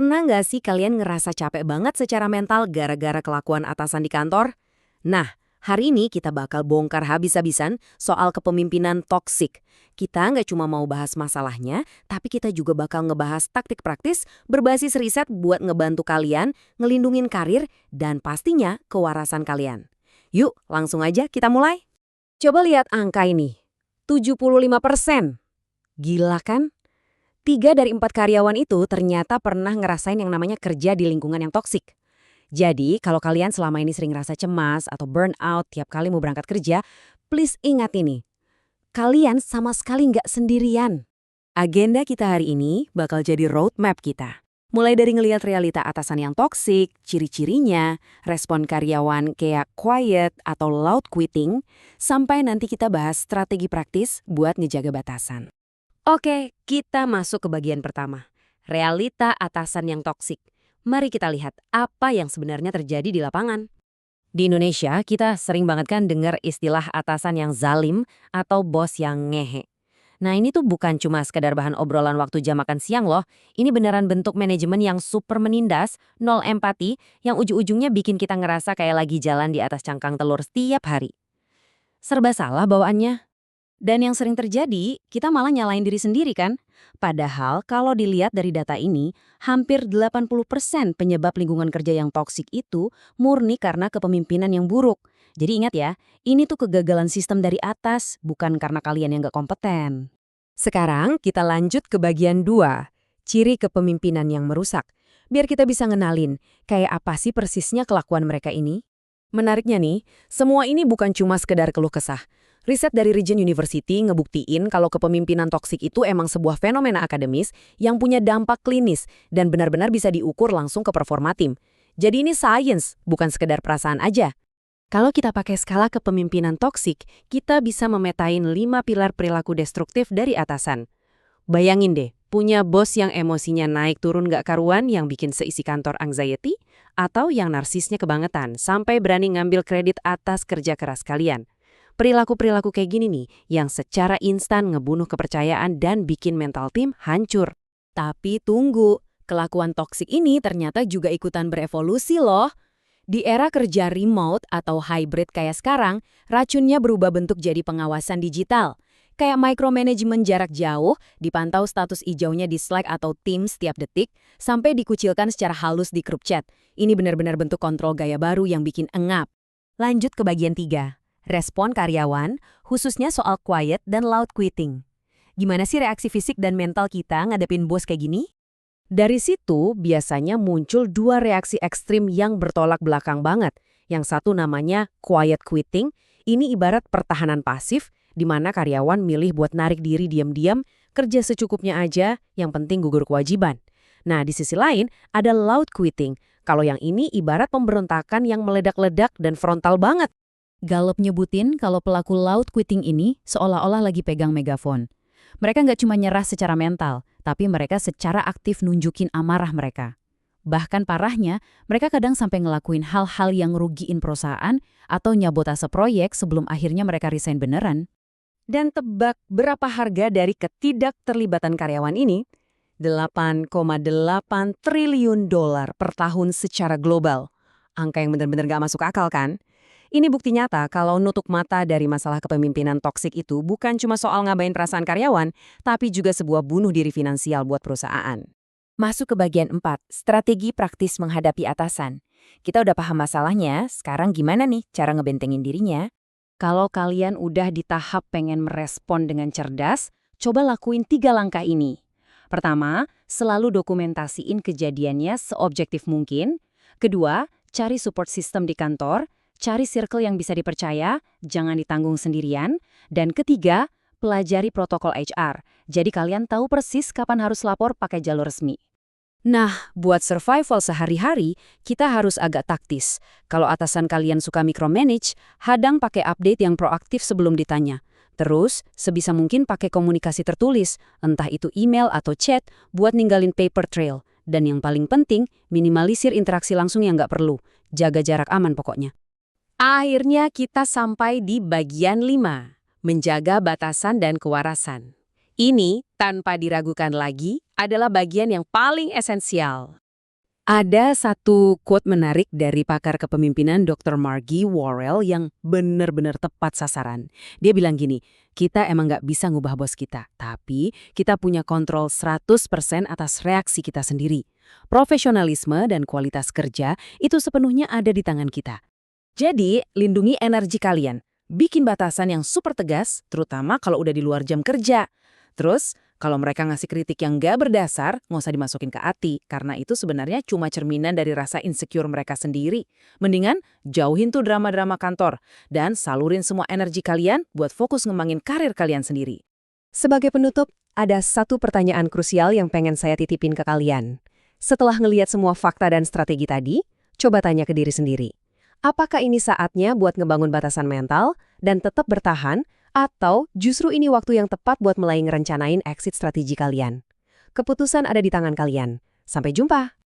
Pernah nggak sih kalian ngerasa capek banget secara mental gara-gara kelakuan atasan di kantor? Nah, hari ini kita bakal bongkar habis-habisan soal kepemimpinan toksik. Kita nggak cuma mau bahas masalahnya, tapi kita juga bakal ngebahas taktik praktis berbasis riset buat ngebantu kalian, ngelindungin karir, dan pastinya kewarasan kalian. Yuk, langsung aja kita mulai. Coba lihat angka ini, 75%. Gila kan? 3 dari 4 karyawan itu ternyata pernah ngerasain yang namanya kerja di lingkungan yang toksik. Jadi, kalau kalian selama ini sering rasa cemas atau burnout tiap kali mau berangkat kerja, please ingat ini. Kalian sama sekali nggak sendirian. Agenda kita hari ini bakal jadi roadmap kita. Mulai dari ngelihat realita atasan yang toksik, ciri-cirinya, respon karyawan kayak quiet atau loud quitting, sampai nanti kita bahas strategi praktis buat ngejaga batasan. Oke, kita masuk ke bagian pertama. Realita atasan yang toksik. Mari kita lihat apa yang sebenarnya terjadi di lapangan. Di Indonesia, kita sering banget kan dengar istilah atasan yang zalim atau bos yang ngehe. Nah, ini tuh bukan cuma sekedar bahan obrolan waktu jam makan siang loh. Ini beneran bentuk manajemen yang super menindas, nol empati, yang ujung-ujungnya bikin kita ngerasa kayak lagi jalan di atas cangkang telur setiap hari. Serba salah bawaannya. Dan yang sering terjadi, kita malah nyalain diri sendiri kan? Padahal kalau dilihat dari data ini, hampir 80% penyebab lingkungan kerja yang toksik itu murni karena kepemimpinan yang buruk. Jadi ingat ya, ini tuh kegagalan sistem dari atas, bukan karena kalian yang nggak kompeten. Sekarang kita lanjut ke bagian 2, ciri kepemimpinan yang merusak. Biar kita bisa ngenalin, kayak apa sih persisnya kelakuan mereka ini? Menariknya nih, semua ini bukan cuma sekedar keluh kesah. Riset dari Regent University ngebuktiin kalau kepemimpinan toksik itu emang sebuah fenomena akademis yang punya dampak klinis dan benar-benar bisa diukur langsung ke performa tim. Jadi ini sains, bukan sekedar perasaan aja. Kalau kita pakai skala kepemimpinan toksik, kita bisa memetain 5 pilar perilaku destruktif dari atasan. Bayangin deh, punya bos yang emosinya naik turun gak karuan yang bikin seisi kantor anxiety, atau yang narsisnya kebangetan sampai berani ngambil kredit atas kerja keras kalian. Perilaku-perilaku kayak gini nih, yang secara instan ngebunuh kepercayaan dan bikin mental tim hancur. Tapi tunggu, kelakuan toksik ini ternyata juga ikutan berevolusi loh. Di era kerja remote atau hybrid kayak sekarang, racunnya berubah bentuk jadi pengawasan digital. Kayak micromanagement jarak jauh, dipantau status hijaunya di Slack atau Teams setiap detik, sampai dikucilkan secara halus di grup chat. Ini benar-benar bentuk kontrol gaya baru yang bikin engap. Lanjut ke bagian 3. Respon karyawan, khususnya soal quiet dan loud quitting. Gimana sih reaksi fisik dan mental kita ngadepin bos kayak gini? Dari situ biasanya muncul 2 reaksi ekstrim yang bertolak belakang banget. Yang satu namanya quiet quitting, ini ibarat pertahanan pasif, di mana karyawan milih buat narik diri diam-diam, kerja secukupnya aja, yang penting gugur kewajiban. Nah, di sisi lain ada loud quitting. Kalau yang ini ibarat pemberontakan yang meledak-ledak dan frontal banget. Gallup nyebutin kalau pelaku loud quitting ini seolah-olah lagi pegang megafon. Mereka nggak cuma nyerah secara mental, tapi mereka secara aktif nunjukin amarah mereka. Bahkan parahnya, mereka kadang sampai ngelakuin hal-hal yang ngerugiin perusahaan atau nyabotase proyek sebelum akhirnya mereka resign beneran. Dan tebak berapa harga dari ketidakterlibatan karyawan ini? 8,8 triliun dolar per tahun secara global. Angka yang benar-benar gak masuk akal kan? Ini bukti nyata kalau nutup mata dari masalah kepemimpinan toksik itu bukan cuma soal ngabain perasaan karyawan, tapi juga sebuah bunuh diri finansial buat perusahaan. Masuk ke bagian 4, strategi praktis menghadapi atasan. Kita udah paham masalahnya, sekarang gimana nih cara ngebentengin dirinya? Kalau kalian udah di tahap pengen merespon dengan cerdas, coba lakuin 3 langkah ini. Pertama, selalu dokumentasiin kejadiannya seobjektif mungkin. Kedua, cari support system di kantor. Cari circle yang bisa dipercaya, jangan ditanggung sendirian. Dan ketiga, pelajari protokol HR. Jadi kalian tahu persis kapan harus lapor pakai jalur resmi. Nah, buat survival sehari-hari, kita harus agak taktis. Kalau atasan kalian suka micromanage, hadang pakai update yang proaktif sebelum ditanya. Terus, sebisa mungkin pakai komunikasi tertulis, entah itu email atau chat, buat ninggalin paper trail. Dan yang paling penting, minimalisir interaksi langsung yang nggak perlu. Jaga jarak aman pokoknya. Akhirnya kita sampai di bagian 5, menjaga batasan dan kewarasan. Ini, tanpa diragukan lagi, adalah bagian yang paling esensial. Ada satu quote menarik dari pakar kepemimpinan Dr. Margie Worrell yang benar-benar tepat sasaran. Dia bilang gini, kita emang nggak bisa ngubah bos kita, tapi kita punya kontrol 100% atas reaksi kita sendiri. Profesionalisme dan kualitas kerja itu sepenuhnya ada di tangan kita. Jadi, lindungi energi kalian. Bikin batasan yang super tegas, terutama kalau udah di luar jam kerja. Terus, kalau mereka ngasih kritik yang nggak berdasar, nggak usah dimasukin ke hati, karena itu sebenarnya cuma cerminan dari rasa insecure mereka sendiri. Mendingan, jauhin tuh drama-drama kantor, dan salurin semua energi kalian buat fokus ngembangin karir kalian sendiri. Sebagai penutup, ada satu pertanyaan krusial yang pengen saya titipin ke kalian. Setelah ngeliat semua fakta dan strategi tadi, coba tanya ke diri sendiri. Apakah ini saatnya buat ngebangun batasan mental dan tetap bertahan, atau justru ini waktu yang tepat buat mulai ngerencanain exit strategi kalian? Keputusan ada di tangan kalian. Sampai jumpa!